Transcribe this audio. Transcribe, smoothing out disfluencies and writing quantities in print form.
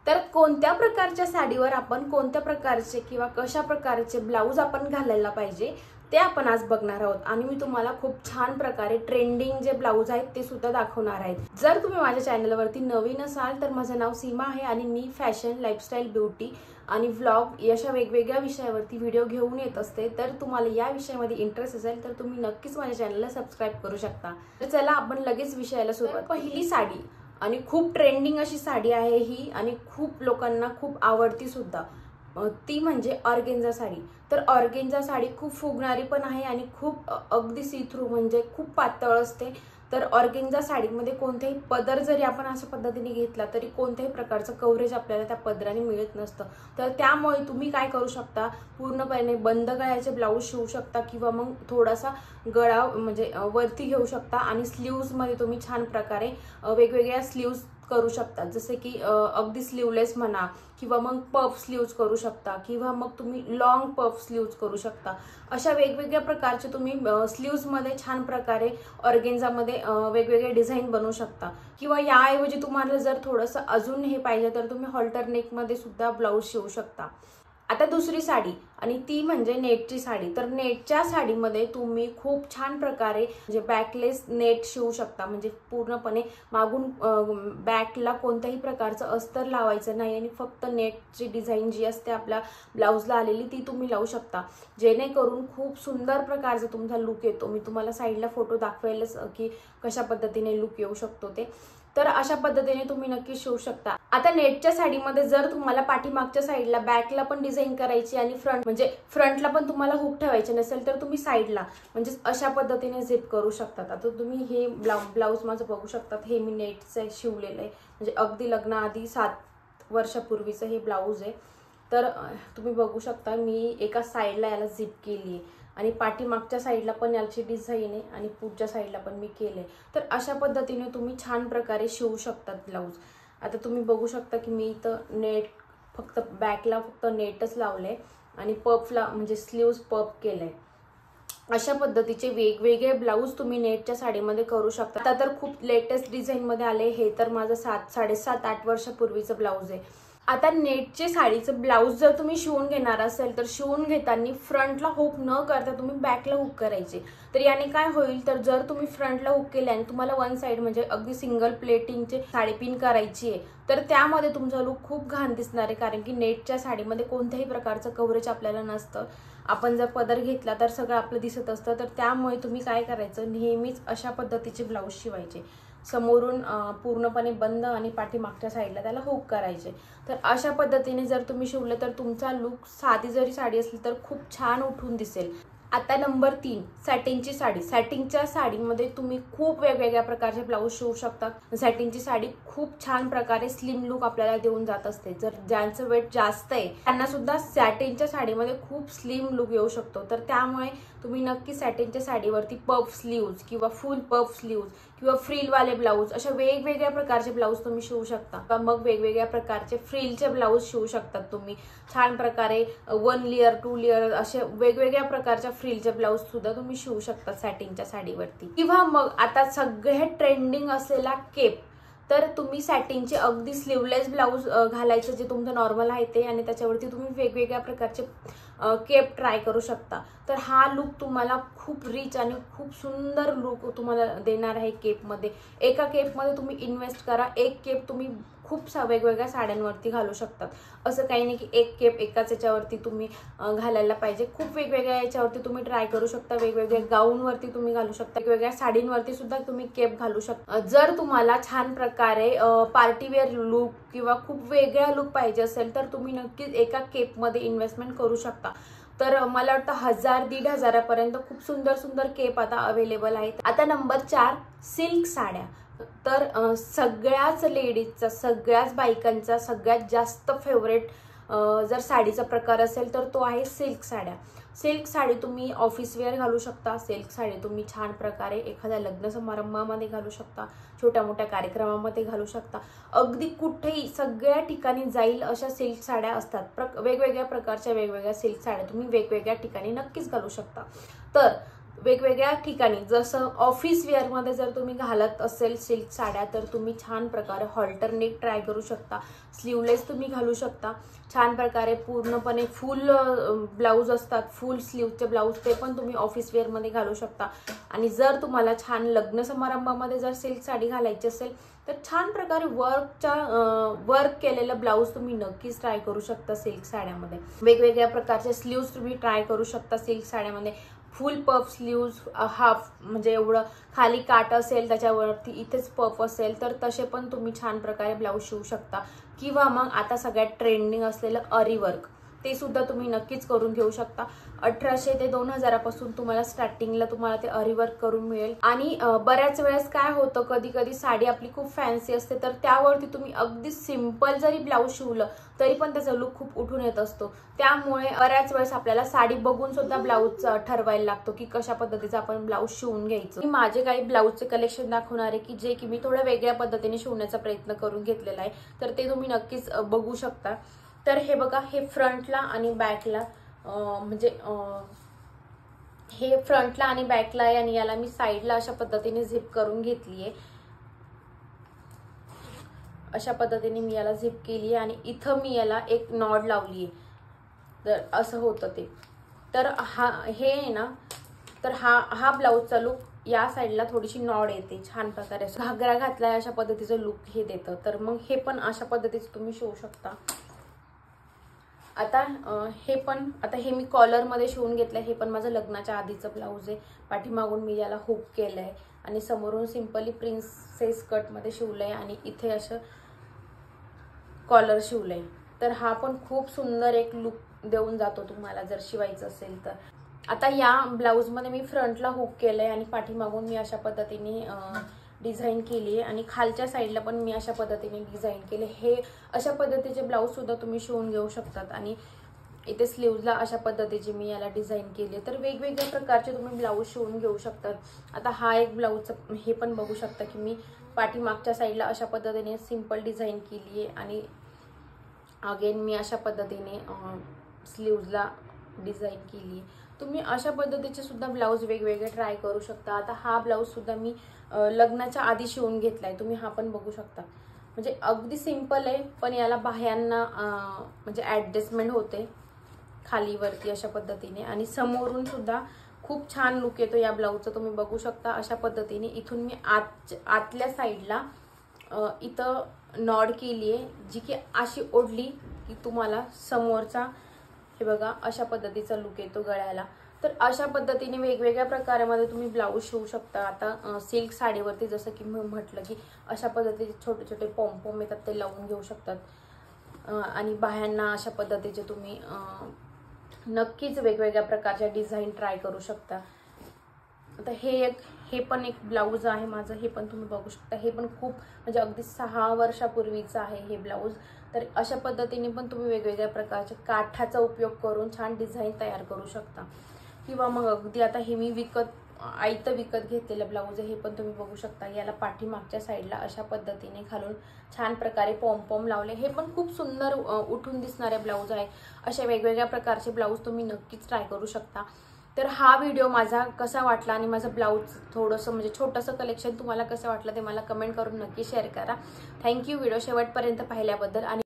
तर कोणत्या प्रकारच्या साडीवर आपण कोणत्या प्रकारचे किंवा कशा प्रकारचे ब्लाऊज आपण घालायला पाहिजे ते आपण आज बघणार आहोत। आणि मी तुम्हाला खूप छान प्रकारे ट्रेंडिंग जे ब्लाऊज आहेत ते सुद्धा दाखवणार आहे। जर तुम्ही माझ्या चॅनलवरती नवीन असाल तर माझं नाव सीमा आहे आणि मी फॅशन, लाईफस्टाईल, ब्युटी आणि व्लॉग अशा वेगवेगळ्या विषयावरती व्हिडिओ घेऊन येत असते। तर तुम्हाला या विषयामध्ये इंटरेस्ट असेल तर तुम्ही नक्कीच माझ्या चॅनलला सबस्क्राइब करू शकता। तर चला आपण लगेच विषयाला सुरुवात। पहिली साडी आणि खूप ट्रेंडिंग अशी साडी आहे ही आणि खूप लोकांना खूप आवडती सुद्धा, ती म्हणजे ऑर्गेन्झा साडी। तर ऑर्गेन्झा साडी खूप फुगणारी पण आहे आणि खूप अगदी सी थ्रू म्हणजे खूप पातळ असते। तर ऑर्गेन्झा साडीमध्ये कोणतेही पदर जरी आपण अशा पद्धतीने घेतला तरी कोणत्याही प्रकारचं कव्हरेज आपल्याला त्या पदराने मिळत नसतं। तर त्यामुळे तुम्ही काय करू शकता, पूर्णपणे बंद गळ्याचे ब्लाऊज शिवू शकता किंवा मग थोडासा गळा म्हणजे वरती घेऊ शकता आणि स्लीव्स मध्ये तुम्ही छान प्रकारे वेगवेगळ्या स्लीव्स करू शकता, जसे की अगदी स्लीवलेस म्हणा किंवा मग पफ स्लीव्स करू शकता किंवा मग तुम्ही लॉंग पफ स्लीव्स करू शकता। अशा वेगवेगळ्या प्रकारचे तुम्ही स्लीव्स मध्ये छान प्रकारे ऑर्गेन्झा मध्ये वेगवेगळे डिझाइन बनवू शकता। किंवा याऐवजी तुम्हाला जर थोडंसं अजून हे पाहिजे तर तुम्ही हॉल्टर नेक मध्ये सुद्धा ब्लाऊज शिवू शकता। आता दुसरी साडी आणि ती म्हणजे नेटची साडी। तर नेटच्या साडीमध्ये तुम्ही खूप छान प्रकारे म्हणजे बॅकलेस नेट शिवू शकता, म्हणजे पूर्णपणे मागून बॅकला कोणत्याही प्रकारचं अस्तर लावायचं नाही आणि फक्त नेटची डिझाईन जी असते आपल्या ब्लाऊजला आलेली ती तुम्ही लावू शकता, जेणेकरून खूप सुंदर प्रकारचा तुमचा लुक येतो। मी तुम्हाला साईडला फोटो दाखवेलच की कशा पद्धतीने लुक येऊ शकतो ते। तर अशा पद्धतीने तुम्ही नक्की शिवू शकता। आता नेटच्या साडीमध्ये जर तुम्हाला पाठीमागच्या साईडला बॅकला पण डिझाईन करायची आणि फ्रंटला पण तुम्हाला हुक ठेवायचे नसेल तर तुम्ही साईडला म्हणजे अशा पद्धतीने झिप करू शकतात। आता तुम्ही हे ब्लाऊज माझं बघू शकतात, हे मी नेटचं शिवलेलं आहे, म्हणजे अगदी लग्नाआधी 7 वर्षापूर्वीचं हे ब्लाऊज आहे। तर तुम्ही बघू शकता मी एका साईडला याला झिप केली आहे आणि पाठीमागच्या साईडला पण याची डिझाईन आहे आणि पुढच्या साईडला पण मी केले। तर अशा पद्धतीने तुम्ही छान प्रकारे शिवू शकतात ब्लाऊज। आता तुम्ही बघू शकता की मी इथं नेट फक्त बॅकला फक्त नेटच लावले आणि पफला म्हणजे स्लीव्स पफ केले। अशा पद्धतीचे वेगवेगळे ब्लाऊज तुम्ही नेटच्या साडीमध्ये करू शकता। आता तर खूप लेटेस्ट डिझाईन मध्ये आले, हे तर माझं 7-8 वर्षापूर्वीचं ब्लाऊज आहे। आता नेटचे साडीचं ब्लाऊज जर तुम्ही शिवून घेणार असेल तर शिवून घेताना फ्रंटला हुक न करता तुम्ही बॅकला हुक करायचे। तर याने काय होईल, तर जर तुम्ही फ्रंटला हुक केले आणि तुम्हाला वन साइड म्हणजे अगदी सिंगल प्लेटिंगचे साडी पिन करायची आहे तर त्यामध्ये तुमचा लुक खूप घाण दिसणार आहे, कारण की नेटच्या साडीमध्ये कोणत्याही प्रकारचं कव्हरेज आपल्याला नसतं। आपण जर पदर घेतला तर सगळं आपलं दिसत असतं। तर त्यामुळे तुम्ही काय करायचं, नेहमीच अशा पद्धतीचे ब्लाऊज शिवायचे, समोरून पूर्णपणे बंद आणि पाठीमागच्या साईडला त्याला हुक करायचे। तर अशा पद्धतीने जर तुम्ही शिवलं तर तुमचा लुक साधी जरी साडी असली तर खूप छान उठून दिसेल। आता नंबर 3, सॅटिनची साडी। सॅटिनच्या साडीमध्ये तुम्ही खूप वेगवेगळ्या प्रकारचे ब्लाऊज शिवू शकता। सॅटिनची साडी खूप छान प्रकारे स्लिम लुक आपल्याला देऊन जात असते। जर ज्यांचं वेट जास्त आहे त्यांना सुद्धा सॅटिनच्या साडीमध्ये खूप स्लिम लुक येऊ शकतो। तर त्यामुळे तुम्ही नक्की सॅटिनच्या साडीवरती पफ स्लीव्ज किंवा फुल पफ स्लीव्ज किंवा फ्रिलवाले ब्लाऊज अशा वेगवेगळ्या प्रकारचे ब्लाऊज तुम्ही शिवू शकता। मग वेगवेगळ्या प्रकारचे फ्रिलचे ब्लाऊज शिवू शकतात तुम्ही छान प्रकारे, 1 लेयर 2 लेयर असे वेगवेगळ्या प्रकारच्या फ्रिलचे ब्लाऊज सुद्धा तुम्ही शिवू शकता सॅटिनच्या साडीवरती। किंवा मग आता सगळ्यात ट्रेंडिंग असलेला केप, तर तुम्ही सॅटिनचे अगदी स्लीवलेस ब्लाऊज घालायचं जे तुमचं नॉर्मल आहे ते, आणि त्याच्यावरती तुम्ही वेगवेगळ्या प्रकारचे केप ट्राय करू शकता। तर हा लुक तुम्हाला खूप रिच आणि खूप सुंदर लुक तुम्हाला देणार आहे केपमध्ये। एका केपमध्ये तुम्ही इन्व्हेस्ट करा, एक केप तुम्ही खूप वेगवेगळ्या साड्यांवरती घालू शकतात। असं काही नाही की एक केप एकाच याच्यावरती तुम्ही घालायला पाहिजे, खूप वेगवेगळ्या याच्यावरती तुम्ही ट्राय करू शकता। वेगवेगळ्या गाऊनवरती तुम्ही घालू शकता, वेगवेगळ्या साडींवरती सुद्धा तुम्ही केप घालू शकता। जर तुम्हाला छान प्रकारे पार्टीवेअर लुक किंवा खूप वेगळा लुक पाहिजे असेल तर तुम्ही नक्कीच एका केपमध्ये इन्व्हेस्टमेंट करू शकता। तर मला वाटतं 1000-1500 पर्यंत खूप सुंदर सुंदर केप आता अवेलेबल आहेत। आता नंबर 4, सिल्क साड्या। तर सगळ्याच लेडीजचा, सगळ्याच बायकांचा सगळ्यात जास्त फेवरेट जर साडीचा प्रकार असेल तर तो आहे सिल्क साड्या। सिल्क साडी तुम्ही ऑफिस वेअर घालू शकता, सिल्क साडी तुम्ही छान प्रकारे एखाद्या लग्न समारंभामध्ये घालू शकता, छोट्या मोठ्या कार्यक्रमामध्ये घालू शकता, अगदी कुठेही सगळ्या ठिकाणी जाईल अशा सिल्क साड्या असतात। वेगवेगळ्या प्रकारच्या वेगवेगळ्या सिल्क साड्या तुम्ही वेगवेगळ्या ठिकाणी नक्कीच घालू शकता। तर वेगवेगळ्या ठिकाणी, जसं ऑफिस वेअरमध्ये जर तुम्ही घालत असेल सिल्क साड्या, तर तुम्ही छान प्रकारे हॉल्टरनेक ट्राय करू शकता. स्लीवलेस तुम्ही घालू शकता छान प्रकारे. पूर्णपणे फुल ब्लाऊज असतात, फुल स्लीवचे ब्लाऊज, ते पण तुम्ही ऑफिस वेअरमध्ये घालू शकता. आणि जर तुम्हाला छान लग्न समारंभामध्ये जर सिल्क साडी घालायची असेल तर छान प्रकारे वर्क केलेलं ब्लाऊज तुम्ही नक्कीच ट्राय करू शकता सिल्क साड्यामध्ये. वेगवेगळ्या प्रकारचे स्लीव्स तुम्ही ट्राय करू शकता सिल्क साड्यामध्ये. फुल पफ स्लीव्ज, हाफ म्हणजे एवढं खाली काट असेल त्याच्यावरती इथेच पफ असेल, तर तसे पण तुम्ही छान प्रकारे ब्लाऊज शिवू शकता. किंवा मग आता सगळ्यात ट्रेंडिंग असलेलं अरी वर्क, ते सुद्धा तुम्ही नक्कीच करून घेऊ शकता. 1800 ते 2000 पासून तुम्हाला स्टार्टिंगला तुम्हाला ते अरी वर्क करून मिळेल. आणि बऱ्याच वेळेस काय होतं, कधी कधी साडी आपली खूप फॅन्सी असते, तर त्यावरती तुम्ही अगदी सिंपल जरी ब्लाऊज शिवलं तरी पण त्याचा लुक खूप उठून येत असतो. त्यामुळे बऱ्याच वेळेस आपल्याला साडी बघून सुद्धा ब्लाऊज ठरवायला लागतो की कशा पद्धतीचा आपण ब्लाऊज शिवून घ्यायचं. मी माझे काही ब्लाऊजचे कलेक्शन दाखवणार आहे की जे की मी थोड्या वेगळ्या पद्धतीने शिवण्याचा प्रयत्न करून घेतलेला आहे, तर ते तुम्ही नक्कीच बघू शकता. तर हे बघा, हे फ्रंटला आणि बॅकला म्हणजे हे फ्रंटला आणि बॅकला आहे आणि याला मी साईडला अशा पद्धतीने झिप करून घेतली आहे. अशा पद्धतीने मी याला झिप केली आहे आणि इथं मी याला एक नॉड लावली आहे. तर असं होतं ते. तर हे आहे ना, तर हा ब्लाऊजचा लुक या साईडला थोडीशी नॉड येते छान प्रकारे. घागरा घातलाय अशा पद्धतीचं लुक हे देतं. तर मग हे पण अशा पद्धतीचं तुम्ही शिवू शकता. आता हे मी कॉलरमध्ये शिवून घेतलंय. हे पण माझं लग्नाच्या आधीचं ब्लाऊज आहे. पाठीमागून मी याला हुक केलंय आणि समोरून सिंपली प्रिन्सेस कटमध्ये शिवलंय आणि इथे असं कॉलर शिवलंय. तर हा पण खूप सुंदर एक लुक देऊन जातो तुम्हाला जर शिवायचं असेल तर. आता या ब्लाऊजमध्ये मी फ्रंटला हुक केलंय आणि पाठीमागून मी अशा पद्धतीने डिझाईन केली आहे आणि खालच्या साईडला पण मी अशा पद्धतीने डिझाईन केले. हे अशा पद्धतीचे ब्लाऊज सुद्धा तुम्ही शिवून घेऊ शकतात. आणि इथे स्लीव्हजला अशा पद्धतीची मी याला डिझाईन केली. तर वेगवेगळ्या प्रकारचे तुम्ही ब्लाऊज शिवून घेऊ शकतात. आता हा एक ब्लाऊज हे पण बघू शकता की मी पाठीमागच्या साईडला अशा पद्धतीने सिंपल डिझाईन केली आहे आणि अगेन मी अशा पद्धतीने स्लीव्हजला डिझाईन केली. तुम्ही अशा पद्धतीचे सुद्धा ब्लाऊज वेगवेगळे ट्राय करू शकता. आता हा ब्लाऊज सुद्धा मी लग्नाच्या आधी शिवून घेतलाय. तुम्ही हा पण बघू शकता. म्हणजे अगदी सिंपल आहे, पण याला बाह्यांना म्हणजे ऍडजस्टमेंट होते खालीवरती अशा पद्धतीने. आणि समोरून सुद्धा खूप छान लुक येतो या ब्लाऊजचा. तुम्ही बघू शकता अशा पद्धतीने. इथून मी आतल्या साईडला इथं नॉड केली आहे, जी की अशी ओढली की तुम्हाला समोरचा हे बघा अशा पद्धतीचा लुक येतो गळ्याला. तर अशा पद्धतीने वेगवेगळ्या प्रकारामध्ये तुम्ही ब्लाऊज शिवू शकता. आता सिल्क साडीवरती जसं की मी म्हटलं की अशा पद्धतीचे छोटे छोटे पॉम्पॉम येतात, ते लावून घेऊ शकतात. आणि बाह्यांना अशा पद्धतीचे तुम्ही नक्कीच वेगवेगळ्या प्रकारच्या डिझाईन ट्राय करू शकता. आता हे पण एक ब्लाऊज आहे माझं. हे पण तुम्ही बघू शकता. हे पण खूप म्हणजे अगदी 6 वर्षापूर्वीचं आहे हे ब्लाऊज. तर अशा पद्धतीने पण तुम्ही वेगवेगळ्या प्रकारच्या काठाचा उपयोग करून छान डिझाईन तयार करू शकता. किंवा मग अगदी आता हे मी विकत घेतलेलं ब्लाऊज आहे. हे पण तुम्ही बघू शकता. याला पाठीमागच्या साईडला अशा पद्धतीने घालून छान प्रकारे पॉम्पॉम लावले. हे पण खूप सुंदर उठून दिसणारे ब्लाऊज आहे. अशा वेगवेगळ्या प्रकारचे ब्लाऊज तुम्ही नक्कीच ट्राय करू शकता. तर हा व्हिडिओ माझा कसा वाटला आणि माझं ब्लाऊज थोडंसं म्हणजे छोटंसं कलेक्शन तुम्हाला कसं वाटलं ते मला कमेंट करून नक्की शेअर करा. थँक्यू व्हिडिओ शेवटपर्यंत पाहिल्याबद्दल. आणि